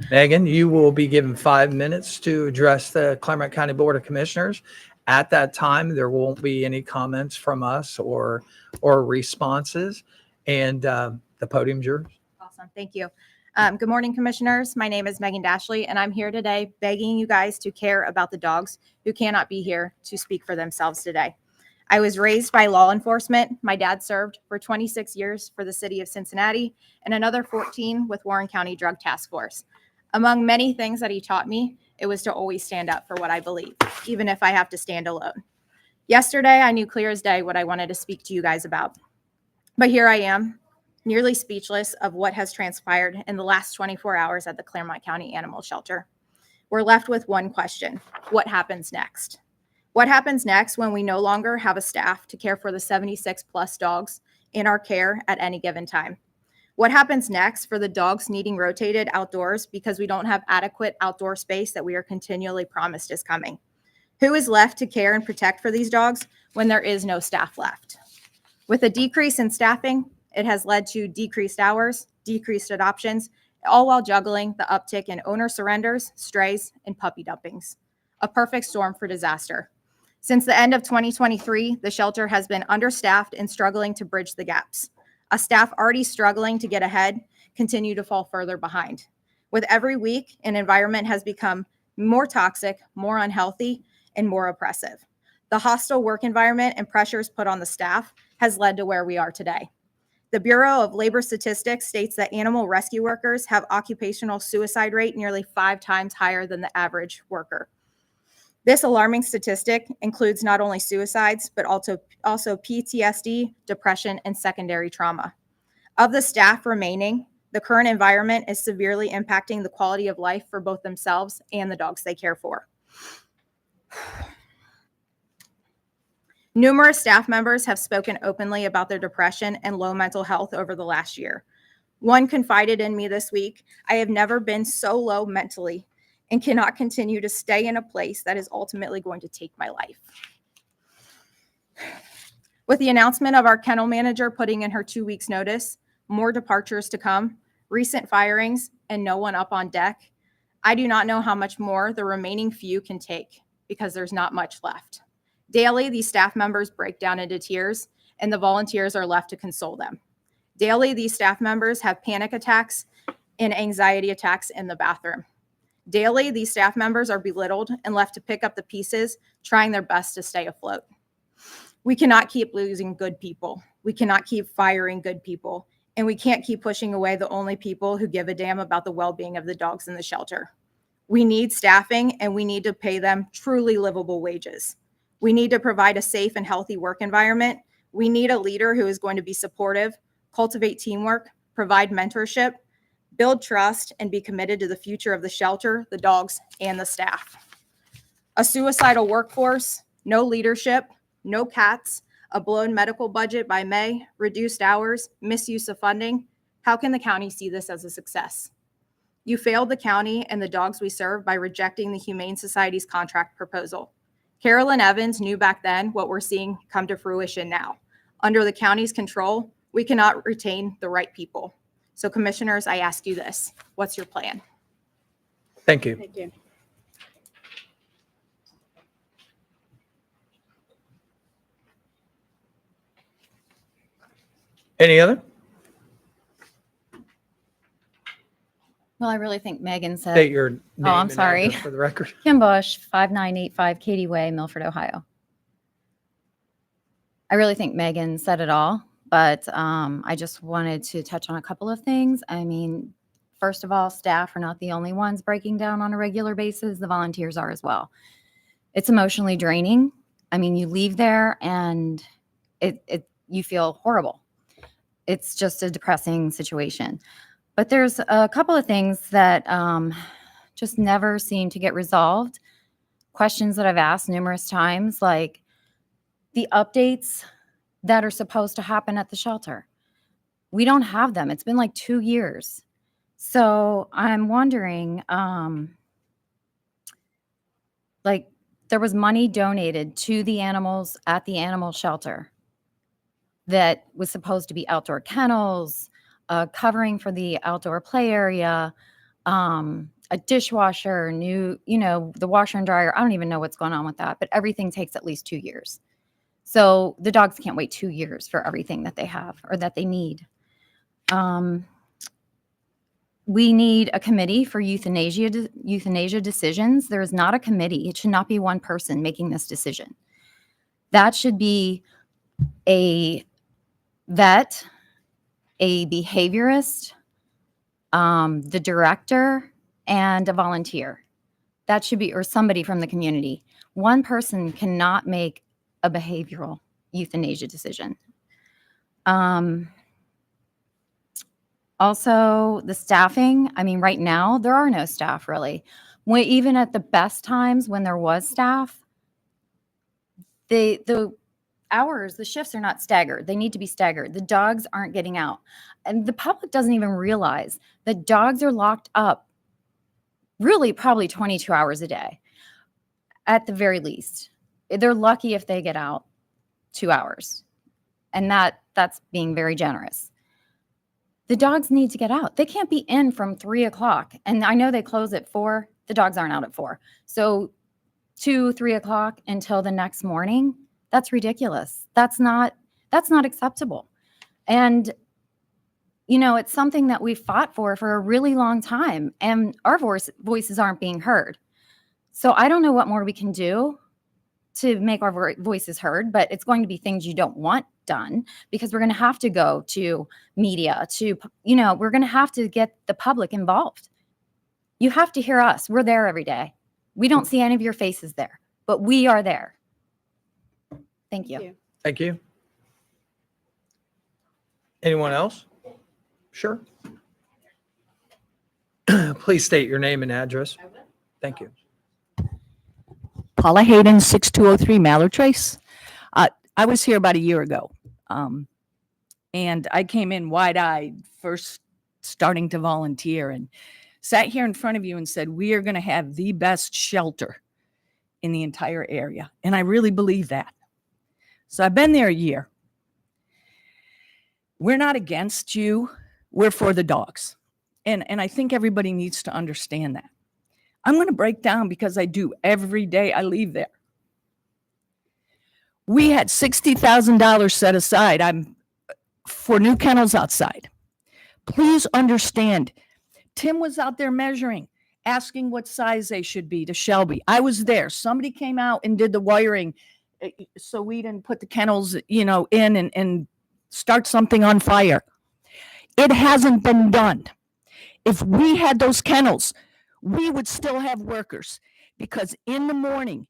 Megan, you will be given 5 minutes to address the Clermont County Board of Commissioners. At that time, there won't be any comments from us or responses. And the podium's yours. Awesome. Thank you. Good morning, commissioners. My name is Megan Dashley, and I'm here today begging you guys to care about the dogs who cannot be here to speak for themselves today. I was raised by law enforcement. My dad served for 26 years for the city of Cincinnati and another 14 with Warren County Drug Task Force. Among many things that he taught me, it was to always stand up for what I believe, even if I have to stand alone. Yesterday, I knew clear as day what I wanted to speak to you guys about. But here I am, nearly speechless of what has transpired in the last 24 hours at the Clermont County Animal Shelter. We're left with one question: what happens next? What happens next when we no longer have a staff to care for the 76 plus dogs in our care at any given time? What happens next for the dogs needing rotated outdoors because we don't have adequate outdoor space that we are continually promised is coming? Who is left to care and protect for these dogs when there is no staff left? With a decrease in staffing, it has led to decreased hours, decreased adoptions, all while juggling the uptick in owner surrenders, strays, and puppy dumpings. A perfect storm for disaster. Since the end of 2023, the shelter has been understaffed and struggling to bridge the gaps. A staff already struggling to get ahead continue to fall further behind. With every week, an environment has become more toxic, more unhealthy, and more oppressive. The hostile work environment and pressures put on the staff has led to where we are today. The Bureau of Labor Statistics states that animal rescue workers have occupational suicide rate nearly 5 times higher than the average worker. This alarming statistic includes not only suicides, but also PTSD, depression, and secondary trauma. Of the staff remaining, the current environment is severely impacting the quality of life for both themselves and the dogs they care for. Numerous staff members have spoken openly about their depression and low mental health over the last year. One confided in me this week, "I have never been so low mentally and cannot continue to stay in a place that is ultimately going to take my life." With the announcement of our kennel manager putting in her 2 weeks notice, more departures to come, recent firings, and no one up on deck, I do not know how much more the remaining few can take because there's not much left. Daily, these staff members break down into tears, and the volunteers are left to console them. Daily, these staff members have panic attacks and anxiety attacks in the bathroom. Daily, these staff members are belittled and left to pick up the pieces, trying their best to stay afloat. We cannot keep losing good people. We cannot keep firing good people. And we can't keep pushing away the only people who give a damn about the well-being of the dogs in the shelter. We need staffing, and we need to pay them truly livable wages. We need to provide a safe and healthy work environment. We need a leader who is going to be supportive, cultivate teamwork, provide mentorship, build trust, and be committed to the future of the shelter, the dogs, and the staff. A suicidal workforce, no leadership, no cats, a blown medical budget by May, reduced hours, misuse of funding. How can the county see this as a success? You failed the county and the dogs we serve by rejecting the Humane Society's contract proposal. Carolyn Evans knew back then what we're seeing come to fruition now. Under the county's control, we cannot retain the right people. So commissioners, I ask you this: what's your plan? Thank you. Thank you. Any other? Well, I really think Megan said. State your name I'm and sorry. address for the record. Kim Bush, 5985 Katy Way, Milford, Ohio. I really think Megan said it all, but I just wanted to touch on a couple of things. I mean, first of all, staff are not the only ones breaking down on a regular basis. The volunteers are as well. It's emotionally draining. I mean, you leave there and you feel horrible. It's just a depressing situation. But there's a couple of things that just never seem to get resolved. Questions that I've asked numerous times, like the updates that are supposed to happen at the shelter. We don't have them. It's been like 2 years. So I'm wondering, like there was money donated to the animals at the animal shelter that was supposed to be outdoor kennels, covering for the outdoor play area, a dishwasher, new, the washer and dryer. I don't even know what's going on with that, but everything takes at least 2 years. So the dogs can't wait 2 years for everything that they have or that they need. We need a committee for euthanasia decisions. There is not a committee. It should not be one person making this decision. That should be a vet, a behaviorist, the director, and a volunteer. That should be, or somebody from the community. One person cannot make a behavioral euthanasia decision. Also, the staffing. I mean, right now, there are no staff really. Even at the best times when there was staff, the hours, the shifts are not staggered. They need to be staggered. The dogs aren't getting out. And the public doesn't even realize that dogs are locked up really probably 22 hours a day at the very least. They're lucky if they get out 2 hours. And that's being very generous. The dogs need to get out. They can't be in from 3 o'clock. And I know they close at 4. The dogs aren't out at 4. So 2, 3 o'clock until the next morning, that's ridiculous. That's not acceptable. And, it's something that we've fought for a really long time. And our voices aren't being heard. So I don't know what more we can do to make our voices heard, but it's going to be things you don't want done, because we're going to have to go to media we're going to have to get the public involved. You have to hear us. We're there every day. We don't see any of your faces there, but we are there. Thank you. Thank you. Anyone else? Sure. Please state your name and address. Thank you. Paula Hayden, 6203 Mallard Trace. I was here about a year ago, and I came in wide-eyed, first starting to volunteer, and sat here in front of you and said, we are going to have the best shelter in the entire area. And I really believe that. So I've been there a year. We're not against you. We're for the dogs. And I think everybody needs to understand that. I'm going to break down because I do every day I leave there. We had $60,000 set aside for new kennels outside. Please understand, Tim was out there measuring, asking what size they should be to Shelby. I was there. Somebody came out and did the wiring so we didn't put the kennels, in and start something on fire. It hasn't been done. If we had those kennels, we would still have workers, because in the morning,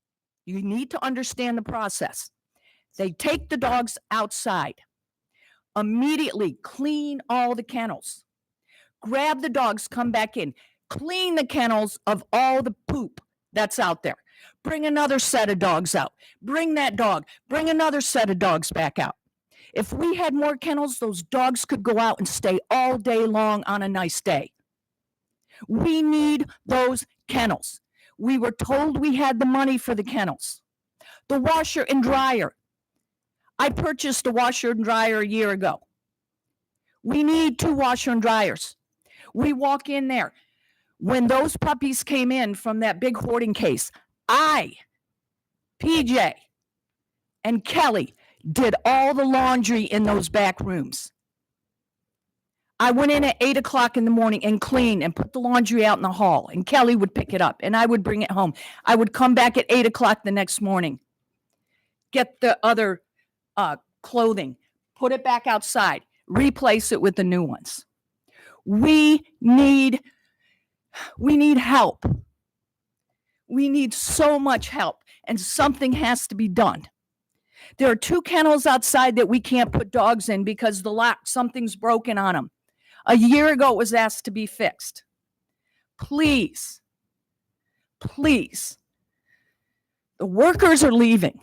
you need to understand the process. They take the dogs outside, immediately clean all the kennels, grab the dogs, come back in, clean the kennels of all the poop that's out there. Bring another set of dogs out. Bring that dog. Bring another set of dogs back out. If we had more kennels, those dogs could go out and stay all day long on a nice day. We need those kennels. We were told we had the money for the kennels. The washer and dryer. I purchased a washer and dryer a year ago. We need 2 washer and dryers. We walk in there. When those puppies came in from that big hoarding case, PJ, and Kelly did all the laundry in those back rooms. I went in at 8 o'clock in the morning and cleaned and put the laundry out in the hall, and Kelly would pick it up and I would bring it home. I would come back at 8 o'clock the next morning, get the other clothing, put it back outside, replace it with the new ones. We need help. We need so much help, and something has to be done. There are 2 kennels outside that we can't put dogs in because the lock, something's broken on them. A year ago, it was asked to be fixed. Please, please. The workers are leaving.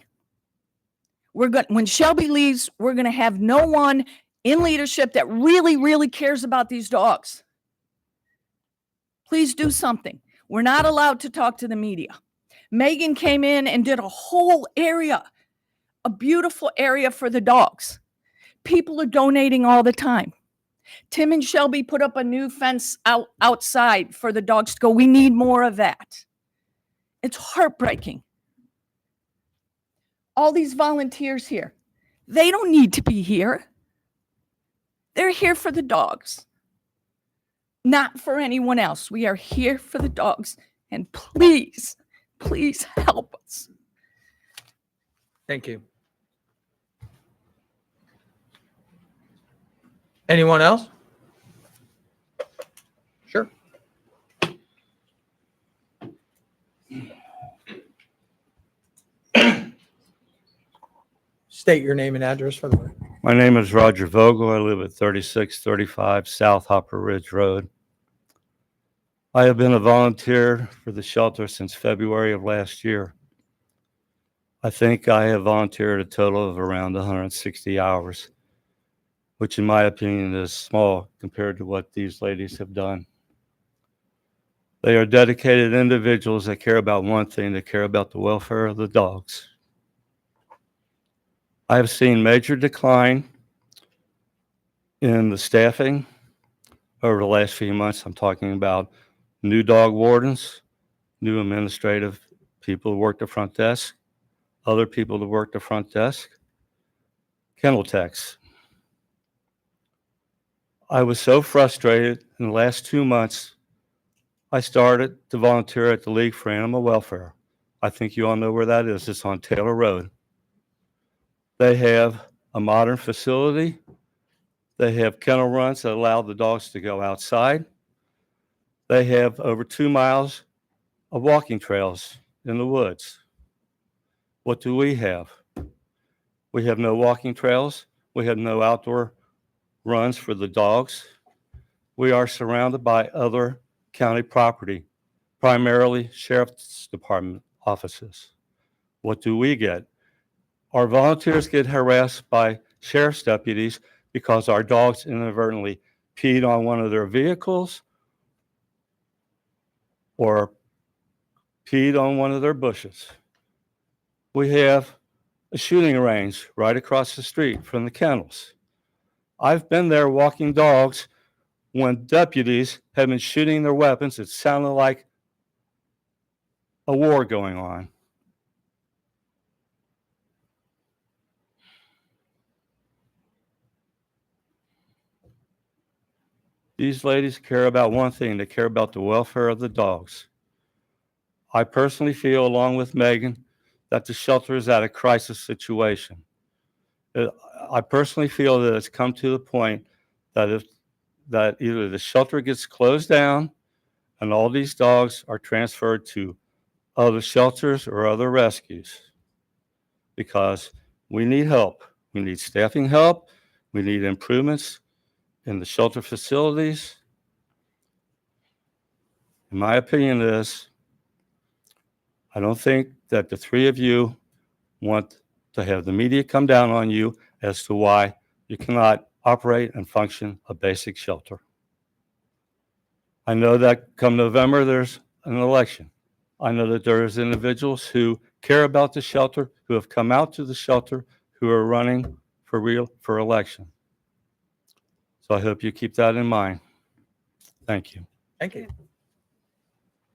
When Shelby leaves, we're going to have no one in leadership that really, really cares about these dogs. Please do something. We're not allowed to talk to the media. Megan came in and did a whole area, a beautiful area for the dogs. People are donating all the time. Tim and Shelby put up a new fence outside for the dogs to go. We need more of that. It's heartbreaking. All these volunteers here, they don't need to be here. They're here for the dogs, not for anyone else. We are here for the dogs. And please, please help us. Thank you. Anyone else? Sure. State your name and address for the record. My name is Roger Vogel. I live at 3635 South Hopper Ridge Road. I have been a volunteer for the shelter since February of last year. I think I have volunteered a total of around 160 hours, which in my opinion is small compared to what these ladies have done. They are dedicated individuals that care about one thing, they care about the welfare of the dogs. I have seen major decline in the staffing over the last few months. I'm talking about new dog wardens, new administrative people who work the front desk, other people that work the front desk, kennel techs. I was so frustrated in the last 2 months, I started to volunteer at the League for Animal Welfare. I think you all know where that is. It's on Taylor Road. They have a modern facility. They have kennel runs that allow the dogs to go outside. They have over 2 miles of walking trails in the woods. What do we have? We have no walking trails. We have no outdoor runs for the dogs. We are surrounded by other county property, primarily sheriff's department offices. What do we get? Our volunteers get harassed by sheriff's deputies because our dogs inadvertently peed on one of their vehicles or peed on one of their bushes. We have a shooting range right across the street from the kennels. I've been there walking dogs when deputies have been shooting their weapons. It sounded like a war going on. These ladies care about one thing. They care about the welfare of the dogs. I personally feel, along with Megan, that the shelter is at a crisis situation. I personally feel that it's come to the point that either the shelter gets closed down and all these dogs are transferred to other shelters or other rescues, because we need help. We need staffing help. We need improvements in the shelter facilities. In my opinion is, I don't think that the three of you want to have the media come down on you as to why you cannot operate and function a basic shelter. I know that come November, there's an election. I know that there's individuals who care about the shelter, who have come out to the shelter, who are running for election. So I hope you keep that in mind. Thank you. Thank you.